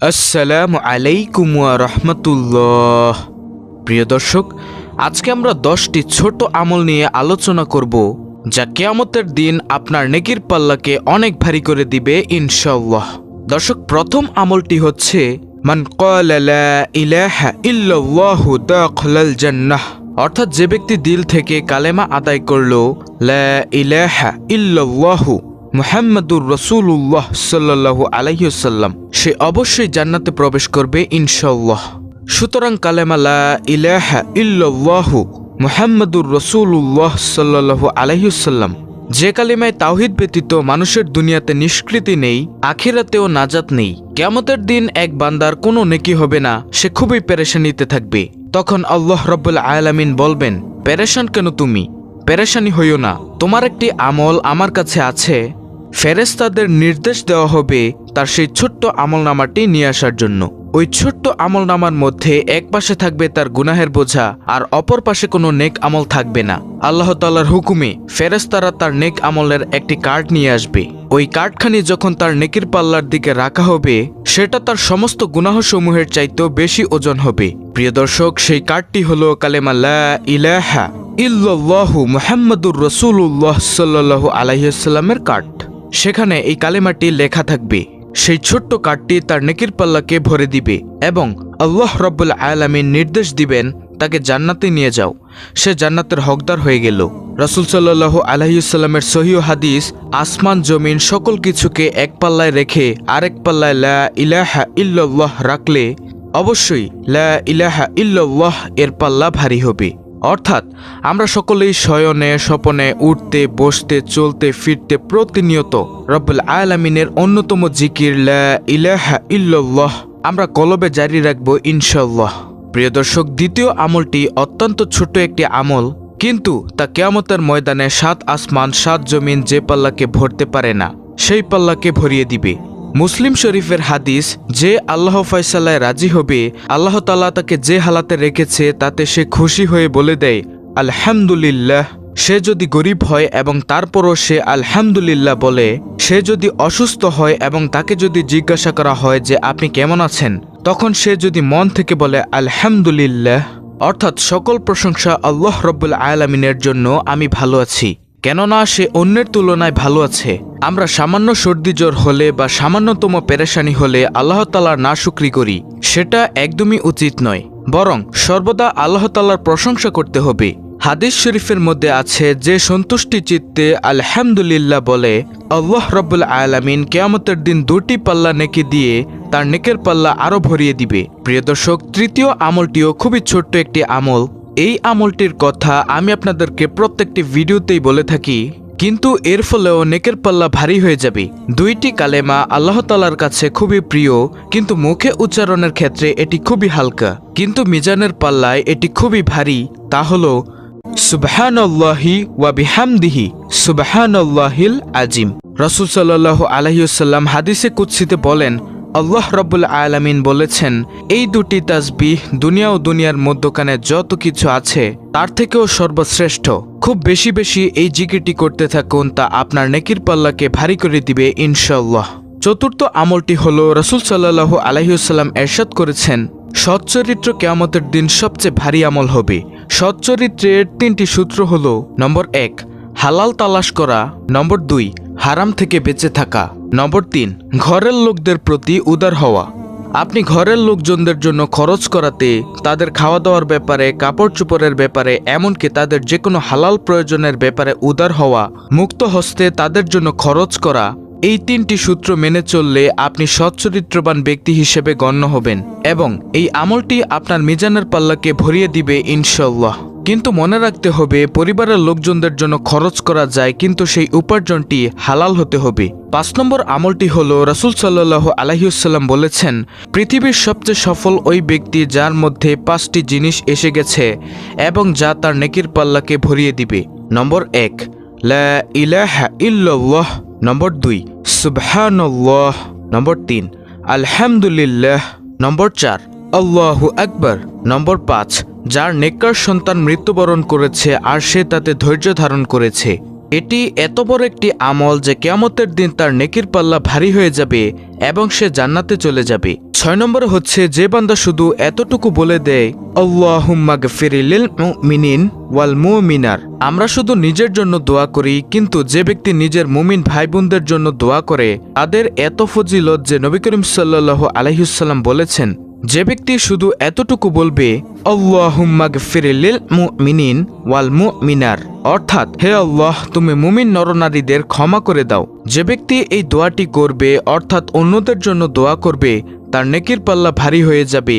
আসসালামু আলাইকুম ওয়া রাহমাতুল্লাহ। প্রিয় দর্শক, আজকে আমরা 10টি ছোট আমল নিয়ে আলোচনা করব যা কিয়ামতের দিন আপনার নেকির পাল্লাকে অনেক ভারী করে দিবে ইনশাআল্লাহ। দর্শক, প্রথম আমলটি হচ্ছে মান ক্বালা লা ইলাহা ইল্লাল্লাহু দাখালাল জান্নাহ। অর্থাৎ যে ব্যক্তি দিল থেকে কালেমা আদায় করলো লা ইলাহা ইল্লাল্লাহু মুহাম্মাদুর রাসূলুল্লাহ সাল্লাল্লাহু আলাইহি ওয়াসাল্লাম, সে অবশ্যই জান্নাতে প্রবেশ করবে ইনশাআল্লাহ। সুতরাং কালেমা লা ইলাহা ইল্লাল্লাহু মুহাম্মাদুর রাসূলুল্লাহ সাল্লাল্লাহু আলাইহি ওয়াসাল্লাম, যে কালিমায় তাওহীদ ব্যতীত মানুষের দুনিয়াতে নিষ্কৃতি নেই, আখিরাতেও নাজাত নেই। কিয়ামতের দিন এক বান্দার কোনো নেকি হবে না, সে খুবই পেরেশানিতে থাকবে। তখন আল্লাহ রাব্বুল আলামিন বলবেন, পেরেশান কেন তুমি? পেরেশানি হইও না, তোমার একটি আমল আমার কাছে আছে। ফেরেশতাদের নির্দেশ দেওয়া হবে তার সেই ছোট্ট আমলনামাটি নিয়ে আসার জন্য। ওই ছোট্ট আমলনামার মধ্যে এক পাশে থাকবে তার গুনাহের বোঝা, আর অপর পাশে কোনো নেক আমল থাকবে না। আল্লাহ তাআলার হুকুমে ফেরেশতারা তার নেক আমলের একটি কার্ড নিয়ে আসবে। ওই কার্ডখানি যখন তার নেকির পাল্লার দিকে রাখা হবে, সেটা তার সমস্ত গুনাহসমূহের চাইতেও বেশি ওজন হবে। প্রিয় দর্শক, সেই কার্ডটি হলো কালেমা লা ইলাহা ইল্লাল্লাহু মুহাম্মাদুর রাসূলুল্লাহ সাল্লাল্লাহু আলাইহি ওয়াসাল্লামের কার্ড। সেখানে এই কালেমাটি লেখা থাকবে। সেই ছোট্ট কার্ডটি তার নেকির পাল্লাকে ভরে দিবে এবং আল্লাহ রাব্বুল আলামিন নির্দেশ দিবেন তাকে জান্নাতে নিয়ে যাও। সে জান্নাতের হকদার হয়ে গেল। রাসূল সাল্লাল্লাহু আলাইহি ওয়াসাল্লামের সহিহ হাদিস, আসমান জমিন সকল কিছুকে এক পাল্লায় রেখে আরেক পাল্লায় লা ইলাহা ইল্লাল্লাহ রাখলে অবশ্যই লা ইলাহা ইল্লাল্লাহ এর পাল্লা ভারী হবে। অর্থাৎ আমরা সকলেই শয়নে স্বপনে উঠতে বসতে চলতে ফিরতে প্রতিনিয়ত রব্বুল আলামিনের অন্যতম জিকির লা ইলাহা ইল্লাল্লাহ আমরা কলবে জারি রাখবো ইনশাআল্লাহ। প্রিয় দর্শক, দ্বিতীয় আমলটি অত্যন্ত ছোট একটি আমল, কিন্তু তা কিয়ামতের ময়দানে 7 আসমান 7 জমিন যে পাল্লাকে ভরতে পারে না, সেই পাল্লাকে ভরিয়ে দিবে। মুসলিম শরীফের হাদিস, যে আল্লাহ ফয়সালায় রাজি হবে, আল্লাহ তাআলা তাকে যে হালাতে রেখেছে তাতে সে খুশি হয়ে বলে দেয় আলহামদুলিল্লাহ। সে যদি গরিব হয় এবং তারপরও সে আলহামদুলিল্লাহ বলে, সে যদি অসুস্থ হয় এবং তাকে যদি জিজ্ঞাসা করা হয় যে আপনি কেমন আছেন, তখন সে যদি মন থেকে বলে আলহামদুলিল্লাহ, অর্থাৎ সকল প্রশংসা আল্লাহ রাব্বুল আলামিনের জন্য, আমি ভালো আছি, কেননা সে অন্যের তুলনায় ভালো আছে। আমরা সামান্য সর্দি জ্বর হলে বা সামান্যতম পেরেশানি হলে আল্লাহ তাআলার নাশুকরি করি, সেটা একদমই উচিত নয়। বরং সর্বদা আল্লাহ তাআলার প্রশংসা করতে হবে। হাদিস শরীফের মধ্যে আছে, যে সন্তুষ্টি চিত্তে আলহামদুলিল্লাহ বলে, আল্লাহ রাব্বুল আলামিন কিয়ামতের দিন 2টি পাল্লা নেকি দিয়ে তার নেকের পাল্লা আরো ভরিয়ে দিবে। প্রিয় দর্শক, তৃতীয় আমলটিও খুবই ছোট্ট একটি আমল। এই আমলটির কথা আমি আপনাদেরকে প্রত্যেকটি ভিডিওতেই বলে থাকি, কিন্তু এর ফলেও নেকের পাল্লা ভারী হয়ে যাবে। 2টি কালেমা আল্লাহ তাআলার কাছে খুবই প্রিয়, কিন্তু মুখে উচ্চারণের ক্ষেত্রে এটি খুবই হালকা, কিন্তু মিজানের পাল্লায় এটি খুবই ভারী। তা হলো সুবহানাল্লাহি ওয়া বিহামদিহি সুবহানাল্লাহিল আজিম। রাসূল সাল্লাল্লাহু আলাইহি ওয়াসাল্লাম হাদিসে কুদসিতে বলেন, আল্লাহ রাব্বুল আলামিন বলেছেন, এই 2টি তাসবিহ দুনিয়া ও দুনিয়ার মধ্যখানে যত কিছু আছে তার থেকেও সর্বশ্রেষ্ঠ। খুব বেশি বেশি এই জিকিরটি করতে থাকুন, তা আপনার নেকির পাল্লাকে ভারী করে দিবে ইনশাআল্লাহ। চতুর্থ আমলটি হলো, রাসূল সাল্লাল্লাহু আলাইহি ওয়াসাল্লাম ইরশাদ করেছেন, সচ্চরিত্র কিয়ামতের দিন সবচেয়ে ভারী আমল হবে। সচ্চরিত্রের 3টি সূত্র হলো, নম্বর 1 হালাল তালাশ করা, নম্বর 2 হারাম থেকে বেঁচে থাকা, নম্বর 3 ঘরের লোকদের প্রতি উদার হওয়া। আপনি ঘরের লোকজনদের জন্য খরচ করাতে, তাদের খাওয়া দাওয়ার ব্যাপারে, কাপড় চোপড়ের ব্যাপারে, এমনকি তাদের যে কোনো হালাল প্রয়োজনের ব্যাপারে উদার হওয়া, মুক্ত হস্তে তাদের জন্য খরচ করা। এই 3টি সূত্র মেনে চললে আপনি সচ্চরিত্রবান ব্যক্তি হিসেবে গণ্য হবেন এবং এই আমলটি আপনার মিজানের পাল্লাকে ভরিয়ে দিবে ইনশাআল্লাহ। কিন্তু মনে রাখতে হবে, পরিবারের লোকজনদের জন্য খরচ করা যায়, কিন্তু সেই উপার্জনটি হালাল হতে হবে। 5 নম্বর আমলটি হলো, রাসূল সাল্লাল্লাহু আলাইহি ওয়াসাল্লাম বলেছেন, পৃথিবীর সবচেয়ে সফল ওই ব্যক্তি যার মধ্যে 5টি জিনিস এসে গেছে এবং যা তার নেকির পাল্লাকে ভরিয়ে দিবে। নম্বর 1 লা ইলাহা ইল্লাল্লাহ, নম্বর 2 সুবহানাল্লাহ, নম্বর 3 আলহামদুলিল্লাহ, নম্বর 4 আল্লাহু আকবার, নম্বর 5 যার নেককার সন্তান মৃত্যুবরণ করেছে আর সে তাতে ধৈর্য ধারণ করেছে। এটি এত বড় একটি আমল যে কিয়ামতের দিন তার নেকির পাল্লা ভারী হয়ে যাবে এবং সে জান্নাতে চলে যাবে। 6 নম্বরে হচ্ছে যে বান্দা শুধু এতটুকু বলে দেয় আল্লাহুম্মা গফিরি লিল মুমিনিন ওয়াল মুমিনার। আমরা শুধু নিজের জন্য দোয়া করি, কিন্তু যে ব্যক্তি নিজের মুমিন ভাই বোনদের জন্য দোয়া করে তাদের এত ফজিলত যে নবী করিম সাল্লাল্লাহু আলাইহি ওয়াসাল্লাম বলেছেন, যে ব্যক্তি শুধু এতটুকু বলবে আল্লাহুম্মা গফিরি লিল মুমিনিন ওয়াল মুমিনার, অর্থাৎ হে আল্লাহ তুমি মুমিন নরনারীদের ক্ষমা করে দাও, যে ব্যক্তি এই দোয়াটি করবে অর্থাৎ অন্যদের জন্য দোয়া করবে, তার নেকির পাল্লা ভারী হয়ে যাবে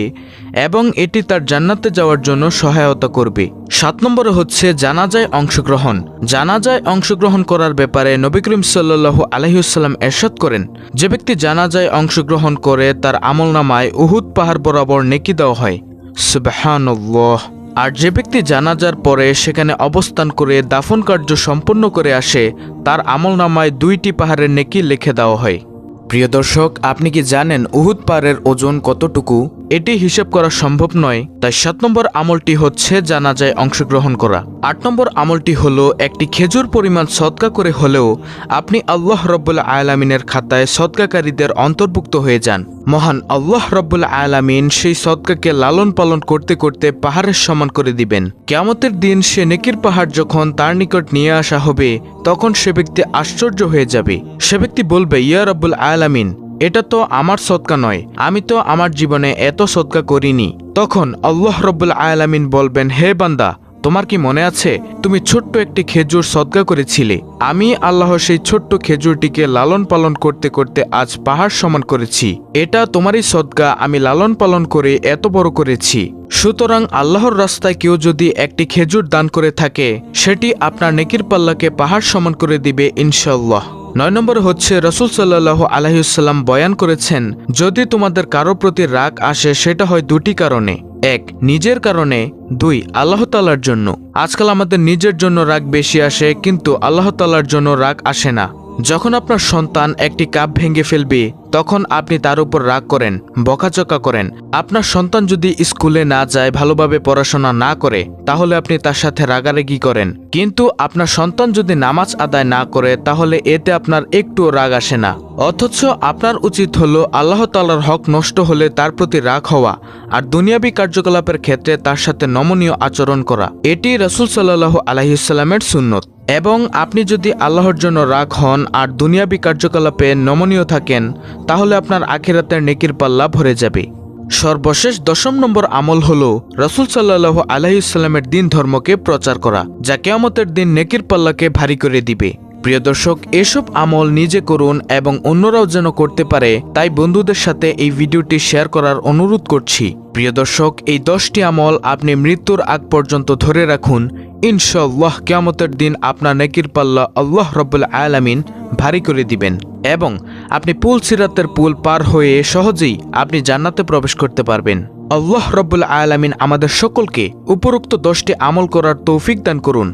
এবং এটি তার জান্নাতে যাওয়ার জন্য সহায়তা করবে। 7 নম্বরে হচ্ছে জানাজায় অংশগ্রহণ। জানাজায় অংশগ্রহণ করার ব্যাপারে নবী করিম সাল্লাল্লাহু আলাইহি ওয়াসাল্লাম ইরশাদ করেন, যে ব্যক্তি জানাজায় অংশগ্রহণ করে তার আমলনামায় উহুদ পাহাড় বরাবর নেকি দেওয়া হয়। সুবহানাল্লাহ। আর যে ব্যক্তি জানাজার পরে সেখানে অবস্থান করে দাফন কার্য সম্পন্ন করে আসে, তার আমলনামায় 2টি পাহাড়ের নেকি লিখে দেওয়া হয়। প্রিয় দর্শক, আপনি কি জানেন উহুদ পাহাড়ের ওজন কতটুকু? এটি হিসাব করা সম্ভব নয়। তাই 7 নম্বর আমলটি হচ্ছে জানাজায় অংশগ্রহণ করা। 8 নম্বর আমলটি হলো একটি খেজুর পরিমাণ সদকা করে হলেও আপনি আল্লাহ রব্বুল আলামিনের খাতায় সদকাকারীদের অন্তর্ভুক্ত হয়ে যান। মহান আল্লাহ রব্বুল আলামিন সেই সদকাকে লালন পালন করতে করতে পাহাড়ের সমান করে দিবেন। কিয়ামতের দিন সে নেকির পাহাড় যখন তার নিকট নিয়ে আসা হবে, তখন সে ব্যক্তি আশ্চর্য হয়ে যাবে। সে ব্যক্তি বলবে, ইয়া রব্বুল আলামিন, এটা তো আমার সদকা নয়, আমি তো আমার জীবনে এত সদকা করিনি। তখন আল্লাহ রব্বুল আলামিন বলবেন, হে বান্দা, তোমার কি মনে আছে তুমি ছোট্ট একটি খেজুর সদকা করেছিলে? আমি আল্লাহ সেই ছোট্ট খেজুরটিকে লালন পালন করতে করতে আজ পাহাড় সমান করেছি। এটা তোমারই সদকা, আমি লালন পালন করে এত বড় করেছি। সুতরাং আল্লাহর রাস্তায় কেউ যদি একটি খেজুর দান করে থাকে, সেটি আপনার নেকির পাল্লাকে পাহাড় সমান করে দিবে ইনশাআল্লাহ। 9 নম্বর হচ্ছে রাসূল সাল্লাল্লাহু আলাইহি ওয়াসাল্লাম বয়ান করেছেন, যদি তোমাদের কারো প্রতি রাগ আসে সেটা হয় 2টি কারণে। 1, নিজের কারণে, 2, আল্লাহ তাআলার জন্য। আজকাল আমাদের নিজের জন্য রাগ বেশি আসে, কিন্তু আল্লাহ তাআলার জন্য রাগ আসে না। যখন আপনার সন্তান একটি কাপ ভেঙে ফেলবে, তখন আপনি তার উপর রাগ করেন, বকাঝকা করেন। আপনার সন্তান যদি স্কুলে না যায়, ভালোভাবে পড়াশোনা না করে, তাহলে আপনি তার সাথে রাগারাগি করেন। কিন্তু আপনার সন্তান যদি নামাজ আদায় না করে, তাহলে এতে আপনার একটুও রাগ আসে না। অথচ আপনার উচিত হলো আল্লাহ তাআলার হক নষ্ট হলে তার প্রতি রাগ হওয়া, আর দুনিয়াবী কার্যকলাপের ক্ষেত্রে তার সাথে নমনীয় আচরণ করা। এটি রাসূল সাল্লাল্লাহু আলাইহি ওয়াসাল্লামের সুন্নত। এবং আপনি যদি আল্লাহর জন্য রাগ হন আর দুনিয়াবী কার্যকলাপে নমনীয় থাকেন, তাহলে আপনার আখিরাতের নেকির পাল্লা ভরে যাবে। সর্বশেষ 10 নম্বর আমল হলো রাসূল সাল্লাল্লাহু আলাইহি ওয়াসাল্লামের দ্বীন ধর্মকে প্রচার করা, যা কিয়ামতের দিন নেকির পাল্লাকে ভারী করে দিবে। প্রিয় দর্শক, এসব আমল নিজে করুন এবং অন্যরাও যেন করতে পারে, তাই বন্ধুদের সাথে এই ভিডিওটি শেয়ার করার অনুরোধ করছি। প্রিয় দর্শক, এই 10টি আমল আপনি মৃত্যুর আগ পর্যন্ত ধরে রাখুন, ইনশাআল্লাহ কিয়ামতের দিন আপনার নেকির পাল্লা আল্লাহ রাব্বুল আলামিন ভারী করে দিবেন এবং আপনি পুল সিরাতের পুল পার হয়ে সহজেই আপনি জান্নাতে প্রবেশ করতে পারবেন। আল্লাহ রাব্বুল আলামিন আমাদের সকলকে উপরোক্ত 10টি আমল করার তৌফিক দান করুন।